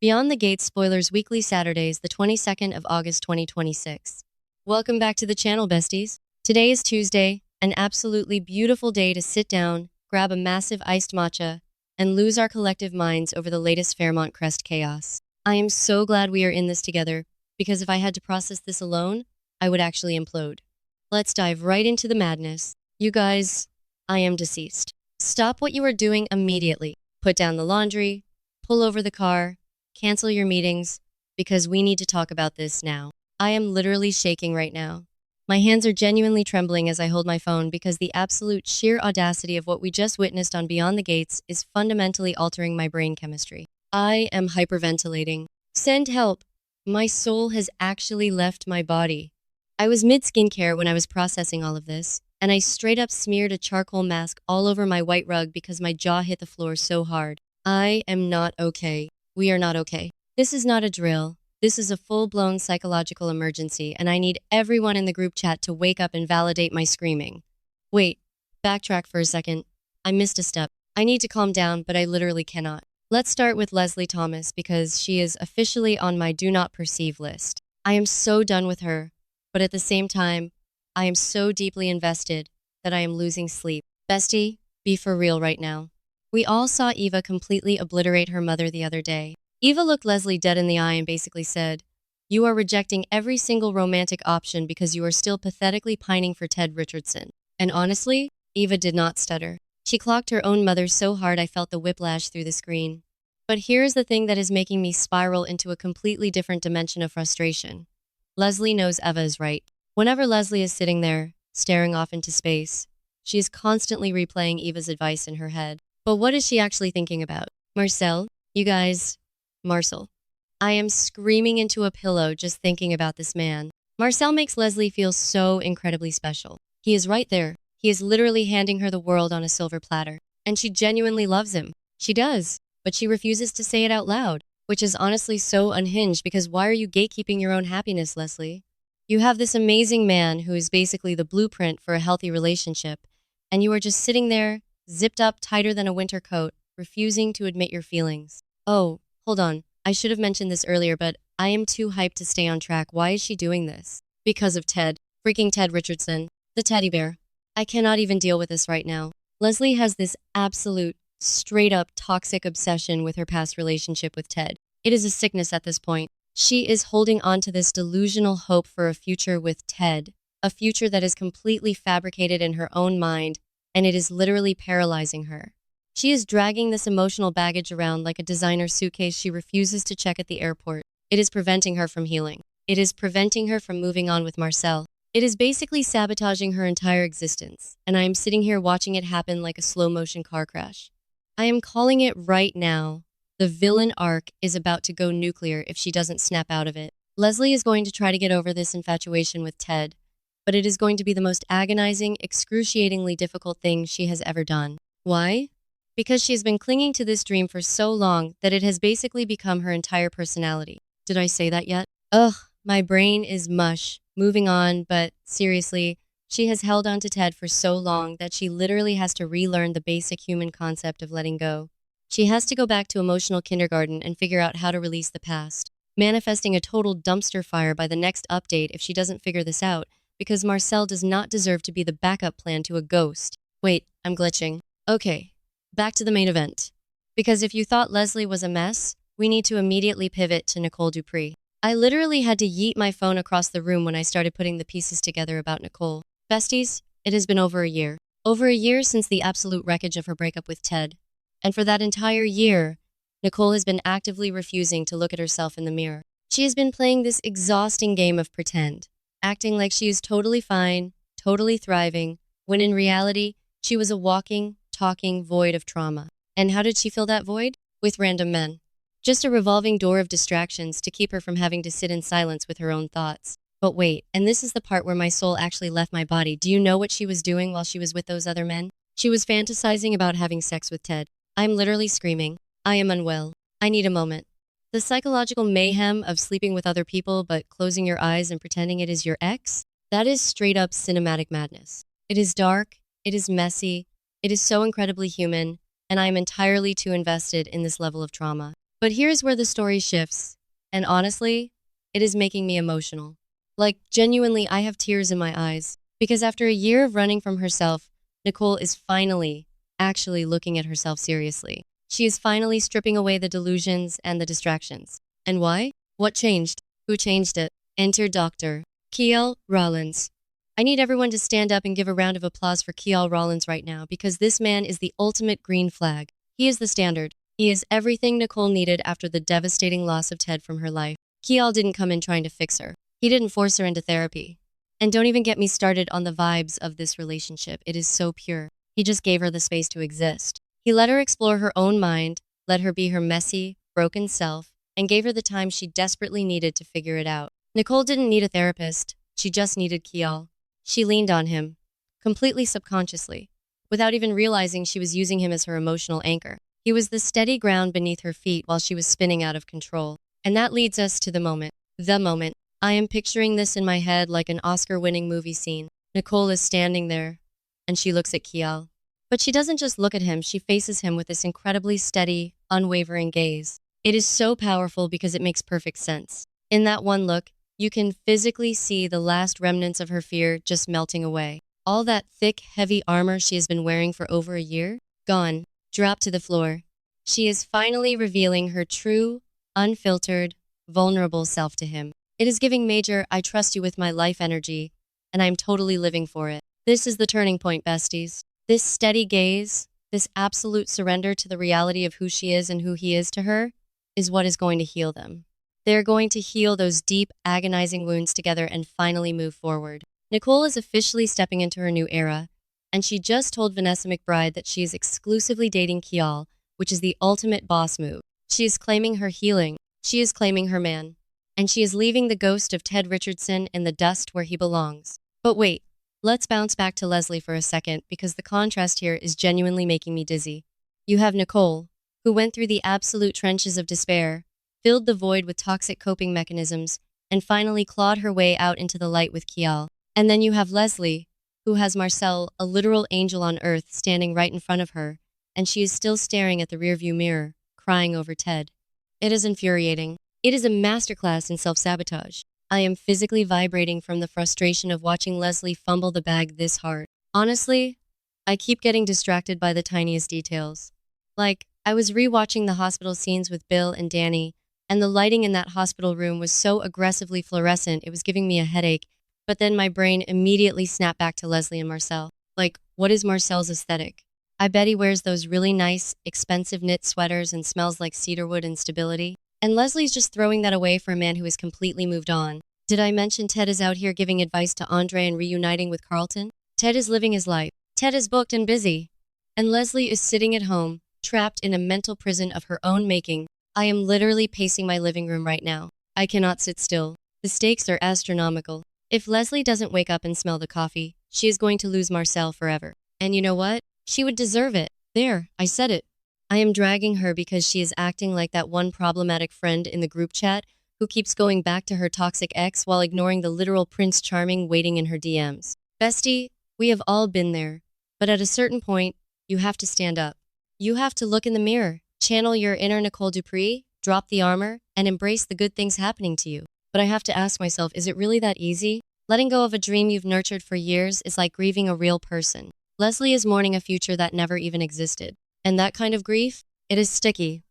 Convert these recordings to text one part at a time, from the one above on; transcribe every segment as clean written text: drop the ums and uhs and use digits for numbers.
Beyond the Gates Spoilers Weekly Saturdays, the 22nd of August 2026. Welcome back to the channel, besties. Today is Tuesday, an absolutely beautiful day to sit down, grab a massive iced matcha, and lose our collective minds over the latest Fairmont Crest chaos. I am so glad we are in this together, because if I had to process this alone, I would actually implode. Let's dive right into the madness. You guys, I am deceased. Stop what you are doing immediately. Put down the laundry, pull over the car, cancel your meetings, because we need to talk about this now. I am literally shaking right now. My hands are genuinely trembling as I hold my phone because the absolute sheer audacity of what we just witnessed on Beyond the Gates is fundamentally altering my brain chemistry. I am hyperventilating. Send help. My soul has actually left my body. I was mid-skincare when I was processing all of this, and I straight up smeared a charcoal mask all over my white rug because my jaw hit the floor so hard. I am not okay. We are not okay. This is not a drill. This is a full-blown psychological emergency, and I need everyone in the group chat to wake up and validate my screaming. Wait, backtrack for a second. I missed a step. I need to calm down, but I literally cannot. Let's start with Leslie Thomas because she is officially on my do not perceive list. I am so done with her, but at the same time, I am so deeply invested that I am losing sleep. Bestie, be for real right now. We all saw Eva completely obliterate her mother the other day. Eva looked Leslie dead in the eye and basically said, "You are rejecting every single romantic option because you are still pathetically pining for Ted Richardson." And honestly, Eva did not stutter. She clocked her own mother so hard I felt the whiplash through the screen. But here's the thing that is making me spiral into a completely different dimension of frustration. Leslie knows Eva is right. Whenever Leslie is sitting there, staring off into space, she is constantly replaying Eva's advice in her head. But what is she actually thinking about? Marcel? You guys, Marcel. I am screaming into a pillow just thinking about this man. Marcel makes Leslie feel so incredibly special. He is right there. He is literally handing her the world on a silver platter. And she genuinely loves him. She does. But she refuses to say it out loud, which is honestly so unhinged because why are you gatekeeping your own happiness, Leslie? You have this amazing man who is basically the blueprint for a healthy relationship, and you are just sitting there, zipped up tighter than a winter coat, refusing to admit your feelings. Oh, hold on. I should have mentioned this earlier, but I am too hyped to stay on track. Why is she doing this? Because of Ted. Freaking Ted Richardson. The teddy bear. I cannot even deal with this right now. Leslie has this absolute, straight-up toxic obsession with her past relationship with Ted. It is a sickness at this point. She is holding on to this delusional hope for a future with Ted, a future that is completely fabricated in her own mind, and it is literally paralyzing her. She is dragging this emotional baggage around like a designer suitcase she refuses to check at the airport. It is preventing her from healing. It is preventing her from moving on with Marcel. It is basically sabotaging her entire existence, and I am sitting here watching it happen like a slow-motion car crash. I am calling it right now. The villain arc is about to go nuclear if she doesn't snap out of it. Leslie is going to try to get over this infatuation with Ted, but it is going to be the most agonizing, excruciatingly difficult thing she has ever done. Why? Because she has been clinging to this dream for so long that it has basically become her entire personality. Did I say that yet? Ugh, my brain is mush. Moving on, but seriously, she has held on to Ted for so long that she literally has to relearn the basic human concept of letting go. She has to go back to emotional kindergarten and figure out how to release the past, manifesting a total dumpster fire by the next update if she doesn't figure this out, because Marcel does not deserve to be the backup plan to a ghost. Wait, I'm glitching. Okay, back to the main event. Because if you thought Leslie was a mess, we need to immediately pivot to Nicole Dupree. I literally had to yeet my phone across the room when I started putting the pieces together about Nicole. Besties, it has been over a year. Over a year since the absolute wreckage of her breakup with Ted. And for that entire year, Nicole has been actively refusing to look at herself in the mirror. She has been playing this exhausting game of pretend, acting like she is totally fine, totally thriving, when in reality, she was a walking, talking void of trauma. And how did she fill that void? With random men. Just a revolving door of distractions to keep her from having to sit in silence with her own thoughts. But wait, and this is the part where my soul actually left my body. Do you know what she was doing while she was with those other men? She was fantasizing about having sex with Ted. I'm literally screaming. I am unwell. I need a moment. The psychological mayhem of sleeping with other people but closing your eyes and pretending it is your ex? That is straight up cinematic madness. It is dark, it is messy, it is so incredibly human, and I am entirely too invested in this level of trauma. But here's where the story shifts. And honestly, it is making me emotional. Like, genuinely, I have tears in my eyes. Because after a year of running from herself, Nicole is finally, actually looking at herself seriously. She is finally stripping away the delusions and the distractions. And why? What changed? Who changed it? Enter Dr. Kiel Rollins. I need everyone to stand up and give a round of applause for Kiel Rollins right now because this man is the ultimate green flag. He is the standard. He is everything Nicole needed after the devastating loss of Ted from her life. Kiel didn't come in trying to fix her. He didn't force her into therapy. And don't even get me started on the vibes of this relationship. It is so pure. He just gave her the space to exist. He let her explore her own mind, let her be her messy, broken self, and gave her the time she desperately needed to figure it out. Nicole didn't need a therapist. She just needed Kiel. She leaned on him, completely subconsciously, without even realizing she was using him as her emotional anchor. He was the steady ground beneath her feet while she was spinning out of control. And that leads us to the moment. The moment. I am picturing this in my head like an Oscar-winning movie scene. Nicole is standing there, and she looks at Kiel. But she doesn't just look at him, she faces him with this incredibly steady, unwavering gaze. It is so powerful because it makes perfect sense. In that one look, you can physically see the last remnants of her fear just melting away. All that thick, heavy armor she has been wearing for over a year, gone, dropped to the floor. She is finally revealing her true, unfiltered, vulnerable self to him. It is giving major, I trust you with my life energy, and I'm totally living for it. This is the turning point, besties. This steady gaze, this absolute surrender to the reality of who she is and who he is to her, is what is going to heal them. They're going to heal those deep, agonizing wounds together and finally move forward. Nicole is officially stepping into her new era, and she just told Vanessa McBride that she is exclusively dating Kiel, which is the ultimate boss move. She is claiming her healing. She is claiming her man. And she is leaving the ghost of Ted Richardson in the dust where he belongs. But wait, let's bounce back to Leslie for a second because the contrast here is genuinely making me dizzy. You have Nicole, who went through the absolute trenches of despair, filled the void with toxic coping mechanisms, and finally clawed her way out into the light with Kiel. And then you have Leslie, who has Marcel, a literal angel on earth, standing right in front of her, and she is still staring at the rearview mirror, crying over Ted. It is infuriating. It is a masterclass in self-sabotage. I am physically vibrating from the frustration of watching Leslie fumble the bag this hard. Honestly, I keep getting distracted by the tiniest details. Like, I was rewatching the hospital scenes with Bill and Danny, and the lighting in that hospital room was so aggressively fluorescent it was giving me a headache, but then my brain immediately snapped back to Leslie and Marcel. Like, what is Marcel's aesthetic? I bet he wears those really nice, expensive knit sweaters and smells like cedarwood and stability. And Leslie's just throwing that away for a man who has completely moved on. Did I mention Ted is out here giving advice to Andre and reuniting with Carlton? Ted is living his life. Ted is booked and busy. And Leslie is sitting at home, trapped in a mental prison of her own making. I am literally pacing my living room right now. I cannot sit still. The stakes are astronomical. If Leslie doesn't wake up and smell the coffee, she is going to lose Marcel forever. And you know what? She would deserve it. There, I said it. I am dragging her because she is acting like that one problematic friend in the group chat who keeps going back to her toxic ex while ignoring the literal Prince Charming waiting in her DMs. Bestie, we have all been there. But at a certain point, you have to stand up. You have to look in the mirror, channel your inner Nicole Dupree, drop the armor, and embrace the good things happening to you. But I have to ask myself, is it really that easy? Letting go of a dream you've nurtured for years is like grieving a real person. Leslie is mourning a future that never even existed. And that kind of grief, it is sticky.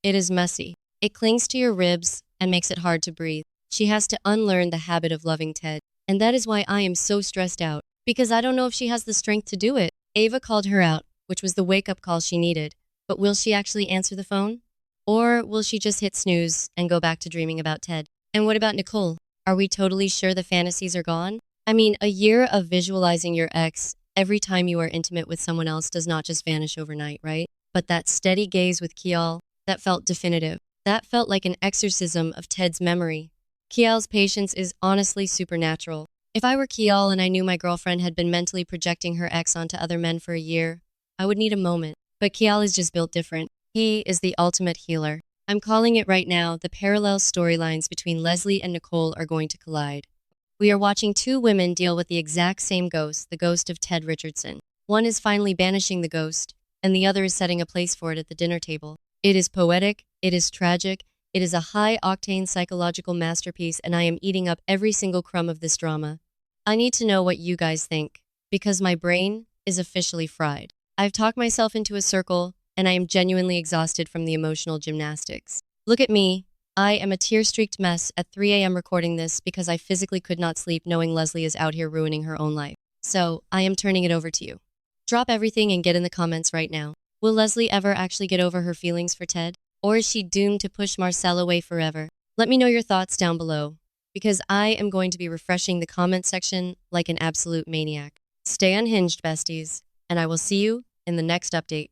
It is messy. It clings to your ribs and makes it hard to breathe. She has to unlearn the habit of loving Ted. And that is why I am so stressed out, because I don't know if she has the strength to do it. Ava called her out, which was the wake-up call she needed. But will she actually answer the phone? Or will she just hit snooze and go back to dreaming about Ted? And what about Nicole? Are we totally sure the fantasies are gone? I mean, a year of visualizing your ex every time you are intimate with someone else does not just vanish overnight, right? But that steady gaze with Kiel, that felt definitive. That felt like an exorcism of Ted's memory. Kiel's patience is honestly supernatural. If I were Kiel and I knew my girlfriend had been mentally projecting her ex onto other men for a year, I would need a moment. But Kiel is just built different. He is the ultimate healer. I'm calling it right now, the parallel storylines between Leslie and Nicole are going to collide. We are watching two women deal with the exact same ghost, the ghost of Ted Richardson. One is finally banishing the ghost, and the other is setting a place for it at the dinner table. It is poetic, it is tragic, it is a high-octane psychological masterpiece, and I am eating up every single crumb of this drama. I need to know what you guys think, because my brain is officially fried. I've talked myself into a circle, and I am genuinely exhausted from the emotional gymnastics. Look at me. I am a tear-streaked mess at 3 a.m. recording this because I physically could not sleep knowing Leslie is out here ruining her own life. So, I am turning it over to you. Drop everything and get in the comments right now. Will Leslie ever actually get over her feelings for Ted? Or is she doomed to push Marcel away forever? Let me know your thoughts down below, because I am going to be refreshing the comment section like an absolute maniac. Stay unhinged, besties, and I will see you in the next update.